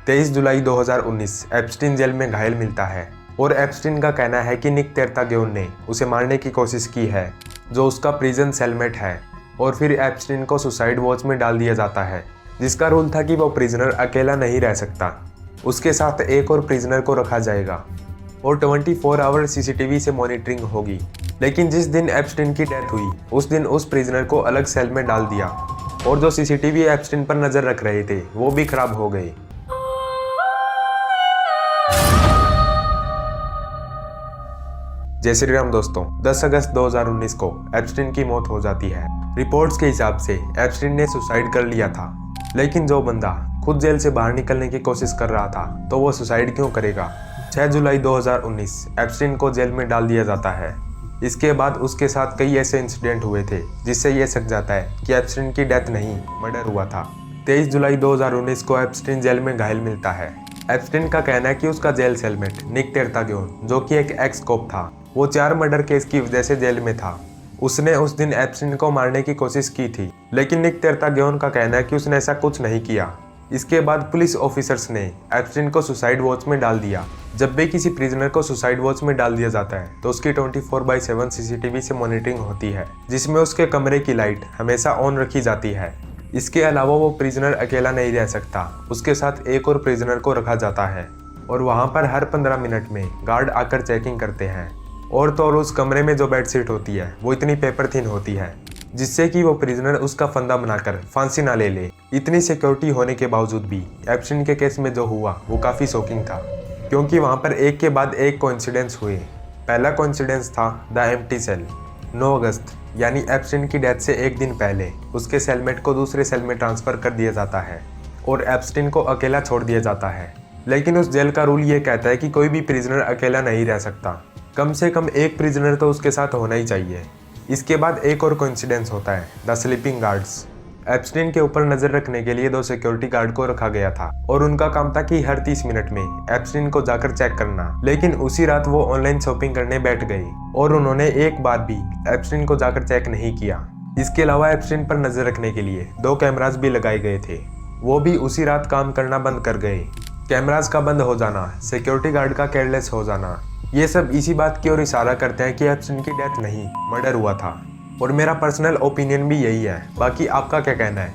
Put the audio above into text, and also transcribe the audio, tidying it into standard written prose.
23 जुलाई 2019 Epstein jail में घायल मिलता है और एप्स्टीन का कहना है कि निक तेर्ताग्योन ने उसे मारने की कोशिश की है, जो उसका प्रिजन सेलमेट है। और फिर एप्स्टीन को सुसाइड वॉच में डाल दिया जाता है, जिसका रूल था कि वो प्रिजनर अकेला नहीं रह सकता, उसके साथ एक और प्रिजनर को रखा जाएगा और 24 आवर सीसीटीवी से मॉनिटरिंग होगी। लेकिन जिस दिन एप्स्टीन की डेथ हुई उस दिन उस प्रिजनर को अलग सेल में डाल दिया और जो सीसीटीवी एप्स्टीन पर नजर रख रहे थे वो भी खराब हो गए। जय श्री राम दोस्तों, 10 अगस्त 2019 को एप्स्टीन की मौत हो जाती है। रिपोर्ट्स के हिसाब से एप्स्टीन ने सुसाइड कर लिया था, लेकिन जो बंदा खुद जेल से बाहर निकलने की कोशिश कर रहा था तो वो सुसाइड क्यों करेगा। 6 जुलाई 2019 एप्स्टीन को जेल में डाल दिया जाता है। इसके बाद उसके साथ कई ऐसे इंसिडेंट हुए थे जिससे ये सक जाता है कि एप्स्टीन की डेथ नहीं, मर्डर हुआ था। 23 जुलाई 2019 को एप्स्टीन जेल में घायल मिलता है। एप्स्टीन का कहना है कि उसका जेल सेलमेट निक तेर्ताग्योन, जो कि एक एक्स कॉप था, वो 4 मर्डर केस की वजह से जेल में था। उसने उस दिन एप्स्टीन को मारने की कोशिश की थी, लेकिन निक तेर्ताग्योन का कहना है कि उसने ऐसा कुछ नहीं किया। इसके बाद पुलिस ऑफिसर्स ने एप्स्टीन को सुसाइड वॉच में डाल दिया। जब भी किसी प्रिजनर को सुसाइड वॉच में डाल दिया जाता है तो उसकी 24/7 सीसीटीवी से मॉनिटरिंग होती है, जिसमें उसके कमरे की लाइट हमेशा ऑन रखी जाती है। इसके अलावा वो प्रिजनर अकेला नहीं रह सकता, उसके साथ एक और प्रिजनर को रखा जाता है और वहाँ पर हर 15 मिनट में गार्ड आकर चेकिंग करते हैं। और तो और उस कमरे में जो बेडशीट होती है वो इतनी पेपर थिन होती है जिससे कि वो प्रिजनर उसका फंदा बनाकर फांसी ना ले ले। इतनी सिक्योरिटी होने के बावजूद भी एप्स्टीन के केस में जो हुआ वो काफ़ी शॉकिंग था, क्योंकि वहाँ पर एक के बाद एक कोइंसिडेंस हुए। पहला कोइंसिडेंस था द एम्प्टी सेल। 9 अगस्त यानी एप्स्टीन की डेथ से एक दिन पहले उसके सेलमेट को दूसरे सेल में ट्रांसफ़र कर दिया जाता है और एप्स्टीन को अकेला छोड़ दिया जाता है। लेकिन उस जेल का रूल ये कहता है कि कोई भी प्रिजनर अकेला नहीं रह सकता, कम से कम एक प्रिजनर तो उसके साथ होना ही चाहिए। इसके बाद एक और कोइंसिडेंस होता है, द स्लीपिंग गार्ड्स। एप्स्टीन के ऊपर नजर रखने के लिए 2 सिक्योरिटी गार्ड को रखा गया था और उनका काम था कि हर 30 मिनट में एप्स्टीन को जाकर चेक करना। लेकिन उसी रात वो ऑनलाइन शॉपिंग करने बैठ गए और उन्होंने एक बार भी एप्स्टीन को जाकर चेक नहीं किया। इसके अलावा एप्स्टीन पर नजर रखने के लिए 2 कैमरास भी लगाए गए थे, वो भी उसी रात काम करना बंद कर गए। कैमरास का बंद हो जाना, सिक्योरिटी गार्ड का केयरलेस हो जाना, ये सब इसी बात की ओर इशारा करते हैं कि एप्स्टीन की डेथ नहीं, मर्डर हुआ था। और मेरा पर्सनल ओपिनियन भी यही है, बाकी आपका क्या कहना है।